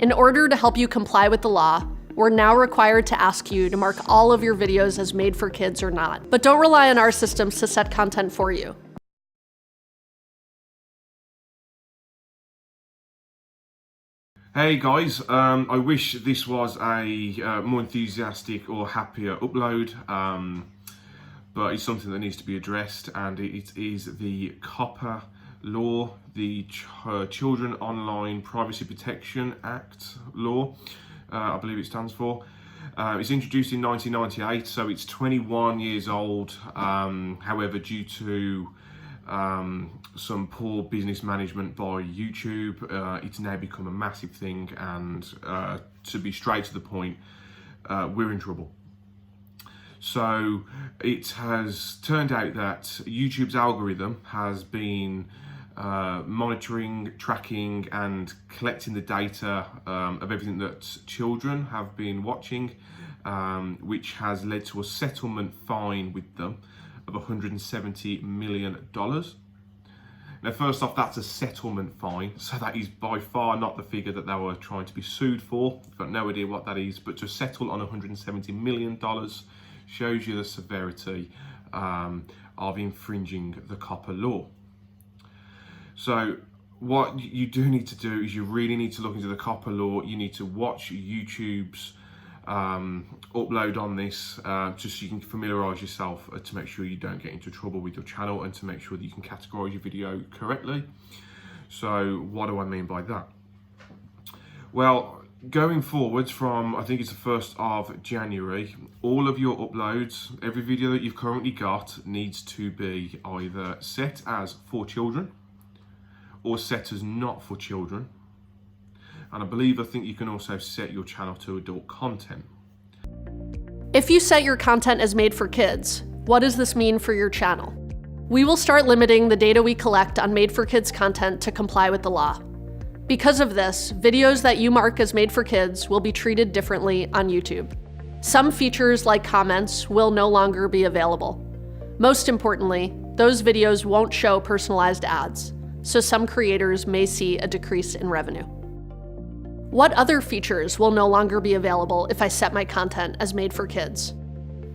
In order to help you comply with the law, we're now required to ask you to mark all of your videos as made for kids or not. But don't rely on our systems to set content for you. Hey guys, I wish this was a more enthusiastic or happier upload, but it's something that needs to be addressed, and it is the COPPA Law, the Children Online Privacy Protection Act law, I believe it stands for. It's introduced in 1998, so it's 21 years old. However, due to some poor business management by YouTube, it's now become a massive thing, and to be straight to the point, we're in trouble. So it has turned out that YouTube's algorithm has been monitoring, tracking and collecting the data of everything that children have been watching, which has led to a settlement fine with them of $170 million. Now, first off, that's a settlement fine, so that is by far not the figure that they were trying to be sued for. I've got no idea what that is, but to settle on $170 million shows you the severity of infringing the COPPA law. So what you do need to do is you really need to look into the COPPA law. You need to watch YouTube's upload on this, just so you can familiarize yourself to make sure you don't get into trouble with your channel, and to make sure that you can categorize your video correctly. So what do I mean by that? Well, going forwards from, I think it's the 1st of January, all of your uploads, every video that you've currently got, needs to be either set as for children or set as not for children. And I think you can also set your channel to adult content. If you set your content as made for kids, what does this mean for your channel? We will start limiting the data we collect on made for kids content to comply with the law. Because of this, videos that you mark as made for kids will be treated differently on YouTube. Some features like comments will no longer be available. Most importantly, those videos won't show personalized ads, so some creators may see a decrease in revenue. What other features will no longer be available if I set my content as made for kids?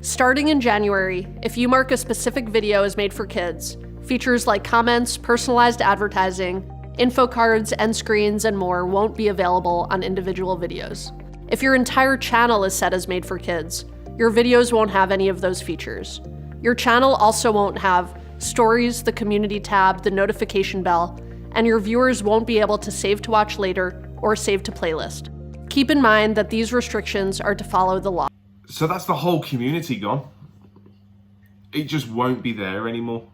Starting in January, if you mark a specific video as made for kids, features like comments, personalized advertising, info cards, end screens, and more won't be available on individual videos. If your entire channel is set as made for kids, your videos won't have any of those features. Your channel also won't have stories, the community tab, the notification bell, and your viewers won't be able to save to watch later or save to playlist. Keep in mind that these restrictions are to follow the law. So that's the whole community gone. It just won't be there anymore,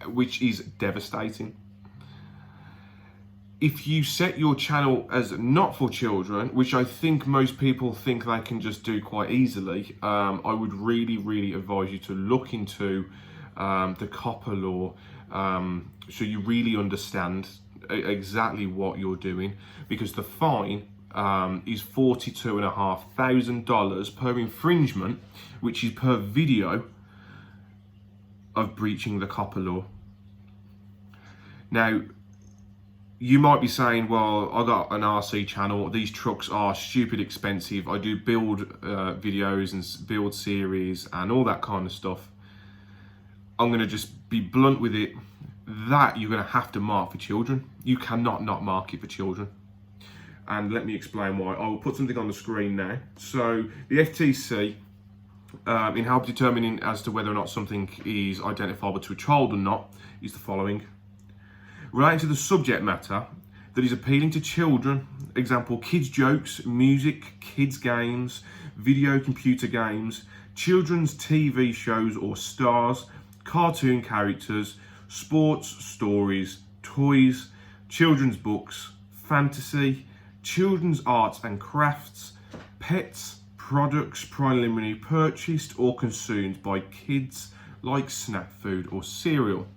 which is devastating. If you set your channel as not for children, which I think most people think they can just do quite easily, I would really advise you to look into the COPPA law, so you really understand exactly what you're doing, because the fine is $42,500 per infringement, which is per video of breaching the COPPA law. Now, you might be saying, well, I got an RC channel, these trucks are stupid expensive, I do build videos and build series and all that kind of stuff. I'm going to just be blunt with it, that you're going to have to mark for children. You cannot not mark it for children. And let me explain why. I will put something on the screen now. So the FTC, in help determining as to whether or not something is identifiable to a child or not, is the following. Relating to the subject matter that is appealing to children, example, kids' jokes, music, kids' games, video computer games, children's TV shows or stars, cartoon characters, sports, stories, toys, children's books, fantasy, children's arts and crafts, pets, products preliminary purchased or consumed by kids like snack food or cereal.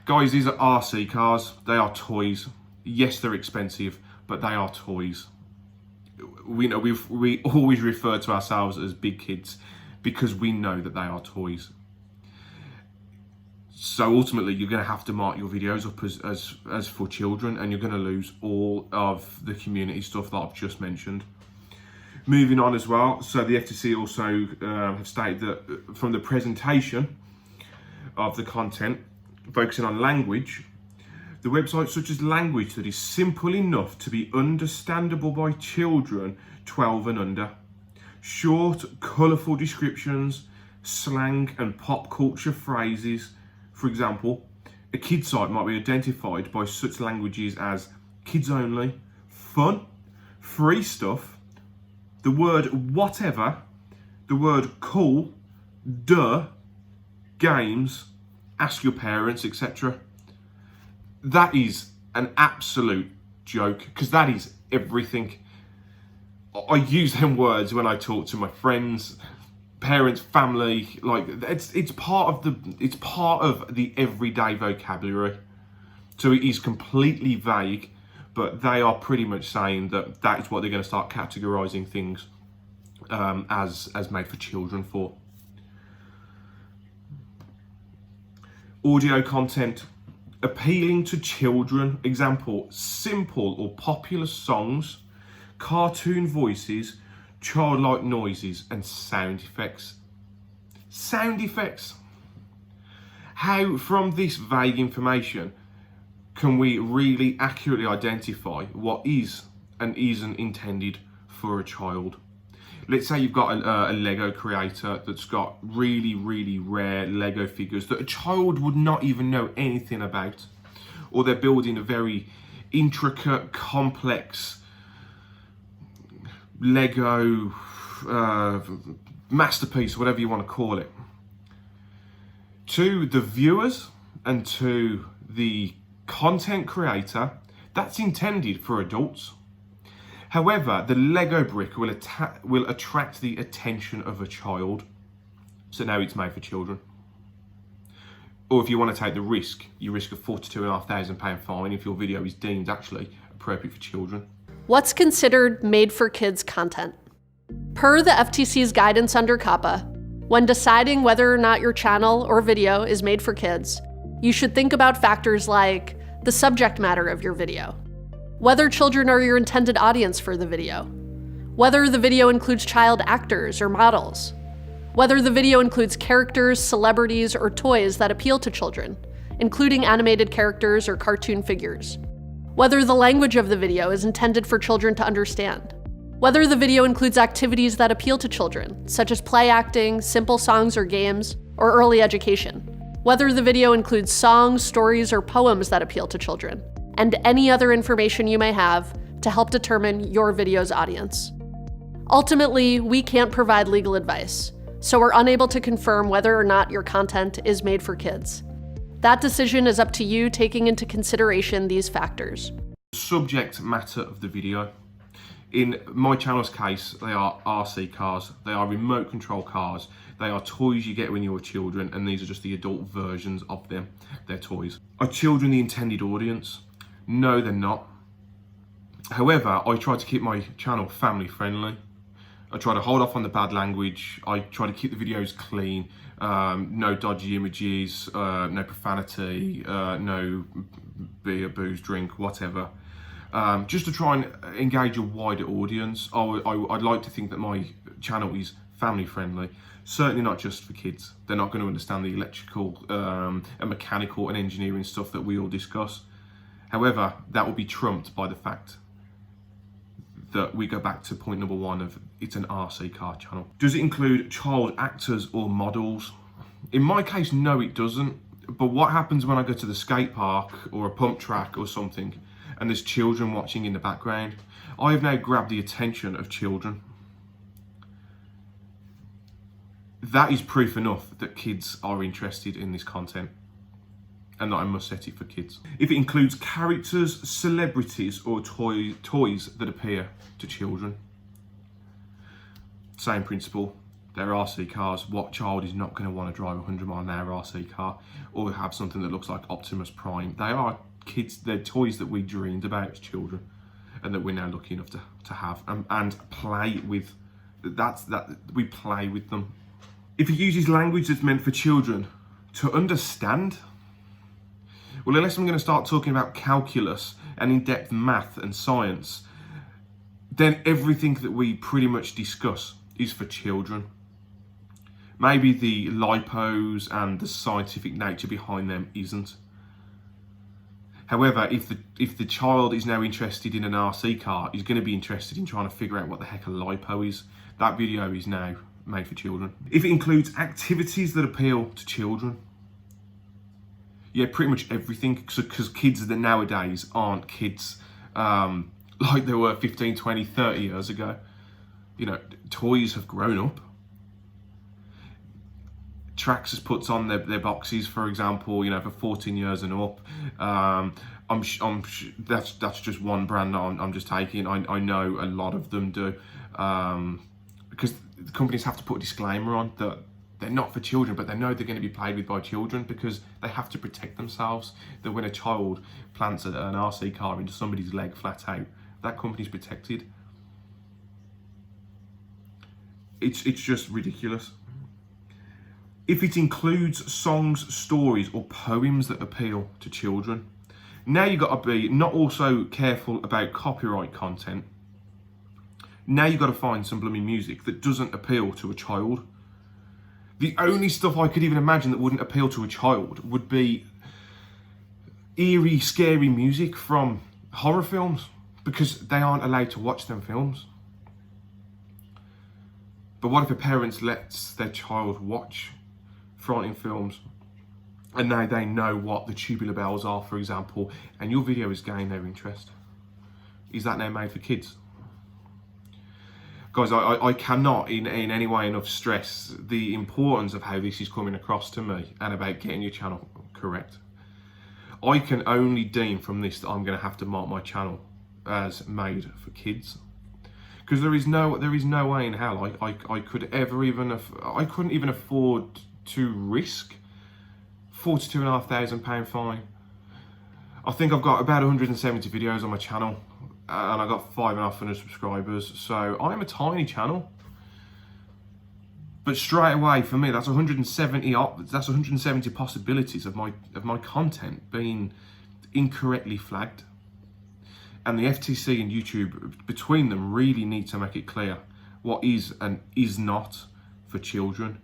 Guys, these are RC cars, they are toys. Yes, they're expensive, but they are toys. We always refer to ourselves as big kids because we know that they are toys. So ultimately, you're going to have to mark your videos up as for children, and you're going to lose all of the community stuff that I've just mentioned. Moving on as well, so the FTC also have stated that from the presentation of the content, focusing on language, the website such as language that is simple enough to be understandable by children 12 and under. Short, colourful descriptions, slang and pop culture phrases. For example, a kid site might be identified by such languages as kids only, fun, free stuff, the word whatever, the word cool, duh, games, ask your parents, etc. That is an absolute joke, because that is everything. I use them words when I talk to my friends, parents, family. Like it's part of the everyday vocabulary. So it is completely vague, but they are pretty much saying that is what they're going to start categorizing things as made for children for. Audio content appealing to children. Example, simple or popular songs, cartoon voices, childlike noises and sound effects. Sound effects. How from this vague information can we really accurately identify what is and isn't intended for a child? Let's say you've got a Lego creator that's got really, really rare Lego figures that a child would not even know anything about. Or they're building a very intricate, complex Lego masterpiece, whatever you want to call it. To the viewers and to the content creator, that's intended for adults. However, the Lego brick will attract the attention of a child. So now it's made for children. Or if you want to take the risk, you risk a £42,500 fine if your video is deemed actually appropriate for children. What's considered made for kids content? Per the FTC's guidance under COPPA, when deciding whether or not your channel or video is made for kids, you should think about factors like the subject matter of your video, whether children are your intended audience for the video, whether the video includes child actors or models, whether the video includes characters, celebrities, or toys that appeal to children, including animated characters or cartoon figures, whether the language of the video is intended for children to understand, whether the video includes activities that appeal to children, such as play acting, simple songs or games, or early education, whether the video includes songs, stories, or poems that appeal to children, and any other information you may have to help determine your video's audience. Ultimately, we can't provide legal advice, so we're unable to confirm whether or not your content is made for kids. That decision is up to you, taking into consideration these factors. Subject matter of the video. In my channel's case, they are RC cars, they are remote control cars, they are toys you get when you're children, and these are just the adult versions of them. They're toys. Are children the intended audience? No, they're not. However, I try to keep my channel family friendly. I try to hold off on the bad language. I try to keep the videos clean. No dodgy images, no profanity, no beer, booze, drink, whatever. Just to try and engage a wider audience. I'd like to think that my channel is family friendly. Certainly not just for kids. They're not going to understand the electrical and mechanical and engineering stuff that we all discuss. However, that will be trumped by the fact that we go back to point number one of it's an RC car channel. Does it include child actors or models? In my case, no, it doesn't. But what happens when I go to the skate park or a pump track or something and there's children watching in the background? I have now grabbed the attention of children. That is proof enough that kids are interested in this content and that I must set it for kids. If it includes characters, celebrities, or toys that appear to children. Same principle, they're RC cars. What child is not going to want to drive a 100-mile-an-hour RC car or have something that looks like Optimus Prime? They are kids, they're toys that we dreamed about as children and that we're now lucky enough to have and play with. We play with them. If it uses language that's meant for children to understand, Well, unless I'm going to start talking about calculus and in-depth math and science, then everything that we pretty much discuss is for children. Maybe the lipos and the scientific nature behind them isn't. However, if the child is now interested in an RC car, he's going to be interested in trying to figure out what the heck a lipo is. That video is now made for children. If it includes activities that appeal to children, yeah, pretty much everything, because kids that nowadays aren't kids like they were 15, 20, 30 years ago. You know, toys have grown up. Traxxas puts on their boxes, for example, you know, for 14 years and up. That's just one brand that I'm just taking. I know a lot of them do, because the companies have to put a disclaimer on that they're not for children, but they know they're going to be played with by children because they have to protect themselves. That when a child plants an RC car into somebody's leg flat out, that company's protected. It's just ridiculous. If it includes songs, stories, or poems that appeal to children, now you've got to be not also careful about copyright content. Now you've got to find some blooming music that doesn't appeal to a child. The only stuff I could even imagine that wouldn't appeal to a child would be eerie, scary music from horror films, because they aren't allowed to watch them films. But what if a parent lets their child watch frightening films and now they know what the tubular bells are, for example, and your video is gaining their interest? Is that now made for kids? Guys, I cannot in any way enough stress the importance of how this is coming across to me and about getting your channel correct. I can only deem from this that I'm going to have to mark my channel as made for kids, because there is no way in hell I could ever even I couldn't even afford to risk £42,500 fine. I think I've got about 170 videos on my channel, and I got 5,500 subscribers, so I'm a tiny channel. But straight away for me, that's 170 possibilities of my content being incorrectly flagged. And the FTC and YouTube, between them, really need to make it clear what is and is not for children.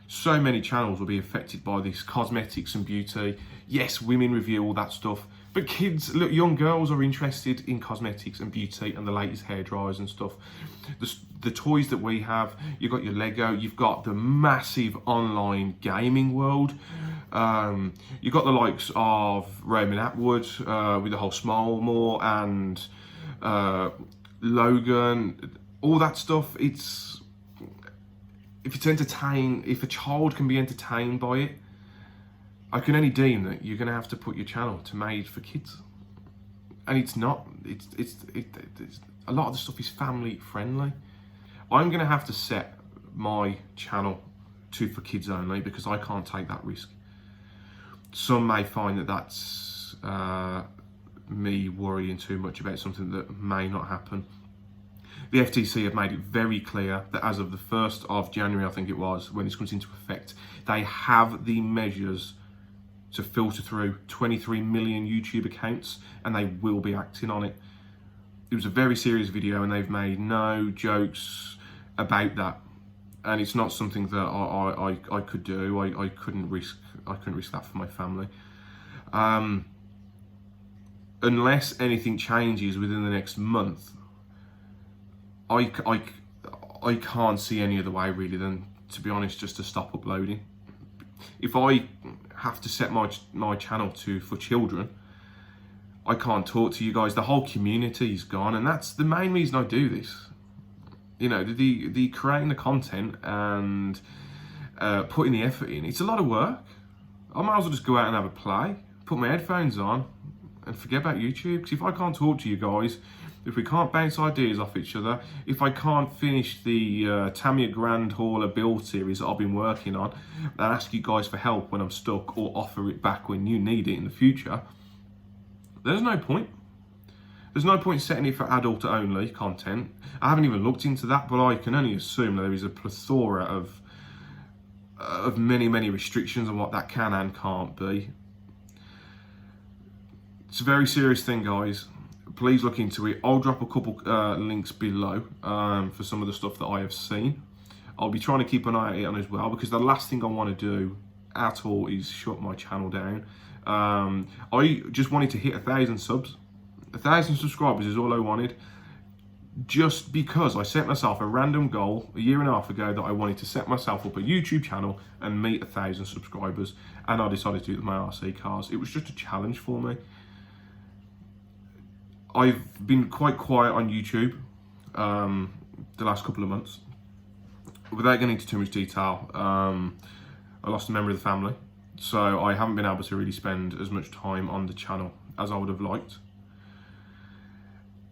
So many channels will be affected by this. Cosmetics and beauty. Yes, women review, all that stuff. But kids, look, young girls are interested in cosmetics and beauty and the latest hair dryers and stuff. The toys that we have, you've got your Lego, you've got the massive online gaming world. You've got the likes of Roman Atwood with the whole Smile More and Logan, all that stuff. If a child can be entertained by it, I can only deem that you're going to have to put your channel to made for kids, and it's not. It's a lot of the stuff is family friendly. I'm going to have to set my channel to for kids only because I can't take that risk. Some may find that that's me worrying too much about something that may not happen. The FTC have made it very clear that as of the 1st of January, I think it was, when this comes into effect, they have the measures to filter through 23 million YouTube accounts, and they will be acting on it. It was a very serious video, and they've made no jokes about that. And it's not something that I could do. I couldn't risk that for my family. Unless anything changes within the next month, I can't see any other way really than, to be honest, just to stop uploading. If I have to set my channel to for children, I can't talk to you guys. The whole community is gone, and that's the main reason I do this. You know, the creating the content and putting the effort in. It's a lot of work. I might as well just go out and have a play, put my headphones on, and forget about YouTube. Because if I can't talk to you guys, if we can't bounce ideas off each other, if I can't finish the Tamiya Grand Hauler build series that I've been working on and ask you guys for help when I'm stuck or offer it back when you need it in the future, there's no point. There's no point setting it for adult only content. I haven't even looked into that, but I can only assume that there is a plethora of many restrictions on what that can and can't be. It's a very serious thing, guys. Please look into it. I'll drop a couple links below for some of the stuff that I have seen. I'll be trying to keep an eye on it as well, because the last thing I want to do at all is shut my channel down. I just wanted to hit 1,000 subs. 1,000 subscribers is all I wanted, just because I set myself a random goal a year and a half ago that I wanted to set myself up a YouTube channel and meet 1,000 subscribers, and I decided to do it with my RC cars. It was just a challenge for me. I've been quite quiet on YouTube the last couple of months. Without getting into too much detail, I lost a member of the family, so I haven't been able to really spend as much time on the channel as I would have liked.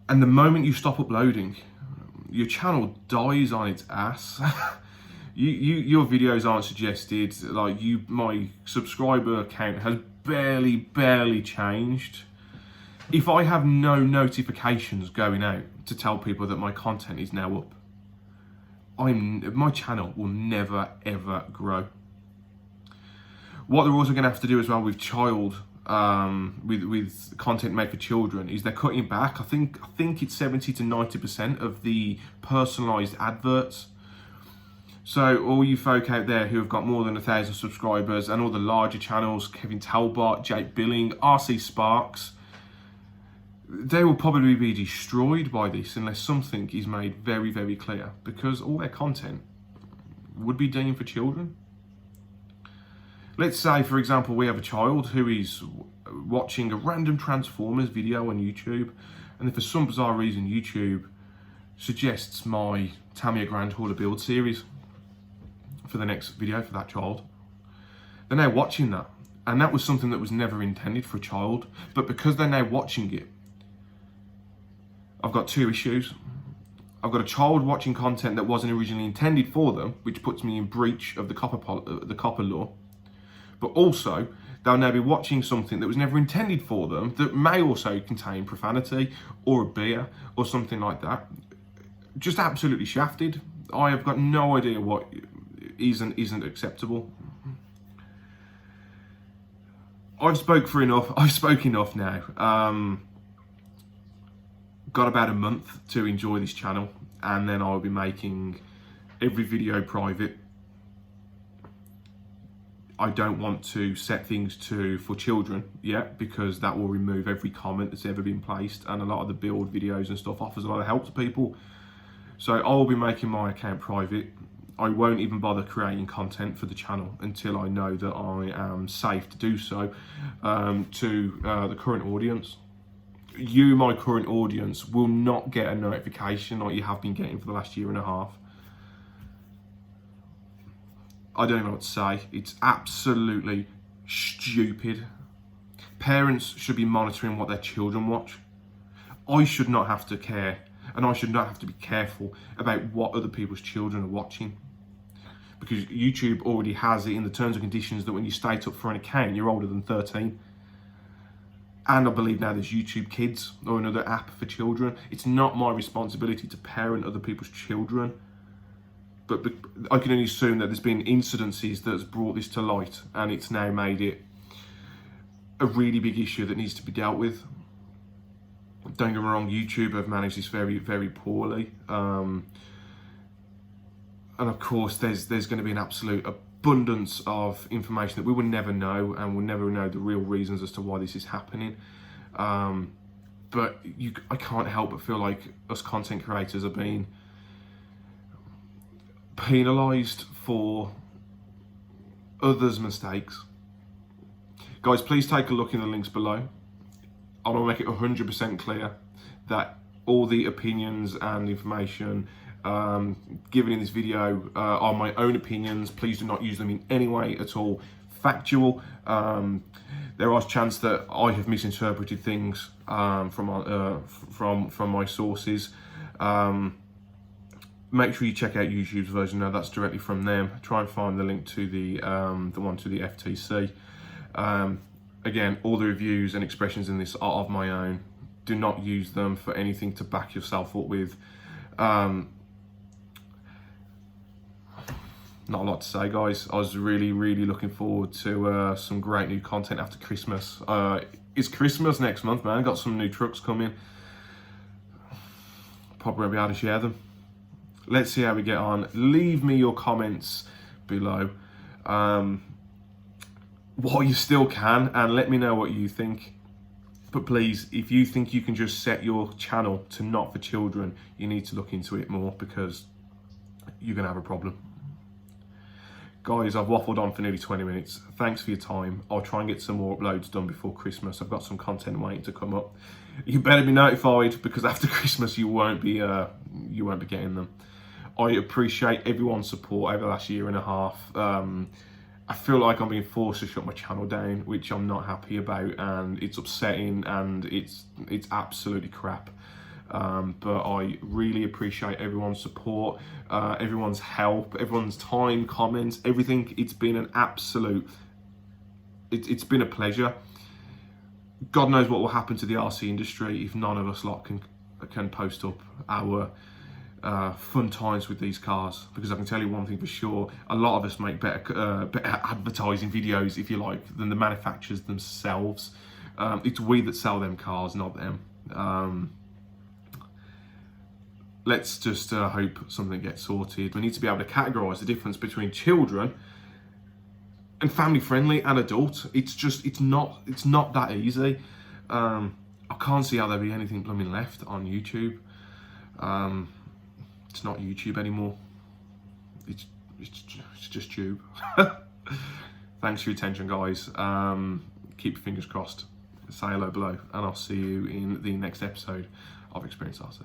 And the moment you stop uploading, your channel dies on its ass. Your videos aren't suggested. Like, my subscriber count has barely changed. If I have no notifications going out to tell people that my content is now up, my channel will never ever grow. What they're also going to have to do as well with with content made for children is they're cutting back. I think it's 70 to 90% of the personalised adverts. So all you folk out there who have got more than 1,000 subscribers, and all the larger channels, Kevin Talbot, Jake Billing, RC Sparks, they will probably be destroyed by this unless something is made very clear, because all their content would be deemed for children. Let's say, for example, we have a child who is watching a random Transformers video on YouTube, and if for some bizarre reason YouTube suggests my Tamiya Grand Hauler build series for the next video for that child, they're now watching that. And that was something that was never intended for a child, but because they're now watching it, I've got two issues. I've got a child watching content that wasn't originally intended for them, which puts me in breach of the COPPA Law. But also, they'll now be watching something that was never intended for them, that may also contain profanity or a beer or something like that. Just absolutely shafted. I have got no idea what is and isn't acceptable. I've spoke enough now. Got about a month to enjoy this channel, and then I'll be making every video private. I don't want to set things for children yet, because that will remove every comment that's ever been placed, and a lot of the build videos and stuff offers a lot of help to people. So I'll be making my account private. I won't even bother creating content for the channel until I know that I am safe to do so to the current audience. You, my current audience, will not get a notification like you have been getting for the last year and a half. I don't even know what to say. It's absolutely stupid. Parents should be monitoring what their children watch. I should not have to care, and I should not have to be careful about what other people's children are watching, because YouTube already has it in the terms and conditions that when you state up for an account, you're older than 13. And I believe now there's YouTube Kids, or another app for children. It's not my responsibility to parent other people's children. But I can only assume that there's been incidences that's brought this to light, and it's now made it a really big issue that needs to be dealt with. Don't get me wrong, YouTube have managed this very poorly. And of course, there's going to be an absolute abundance of information that we will never know, and we'll never know the real reasons as to why this is happening. But I can't help but feel like us content creators are being penalised for others' mistakes. Guys, please take a look in the links below. I want to make it 100% clear that all the opinions and information given in this video are my own opinions. Please do not use them in any way at all factual. There is a chance that I have misinterpreted things from my sources. Make sure you check out YouTube's version. Now that's directly from them. Try and find the link to the one to the FTC. Again, all the reviews and expressions in this are of my own. Do not use them for anything to back yourself up with. not a lot to say, guys. I was really looking forward to some great new content after Christmas. It's Christmas next month, man. Got some new trucks coming. Probably won't be able to share them. Let's see how we get on. Leave me your comments below while you still can, and let me know what you think. But please, if you think you can just set your channel to not for children, you need to look into it more, because you're gonna have a problem. Guys, I've waffled on for nearly 20 minutes. Thanks for your time. I'll try and get some more uploads done before Christmas. I've got some content waiting to come up. You better be notified, because after Christmas you won't be getting them. I appreciate everyone's support over the last year and a half. I feel like I'm being forced to shut my channel down, which I'm not happy about, and it's upsetting, and it's absolutely crap. But I really appreciate everyone's support, everyone's help, everyone's time, comments, everything. It's been an absolute, it's been a pleasure. God knows what will happen to the RC industry if none of us lot can post up our fun times with these cars, because I can tell you one thing for sure: a lot of us make better advertising videos, if you like, than the manufacturers themselves. It's we that sell them cars, not them. Let's just hope something gets sorted. We need to be able to categorise the difference between children and family friendly and adult. It's not that easy. I can't see how there'll be anything blooming left on YouTube. It's not YouTube anymore. It's just Tube. Thanks for your attention, guys. Keep your fingers crossed. Say hello below, and I'll see you in the next episode of Experience RC.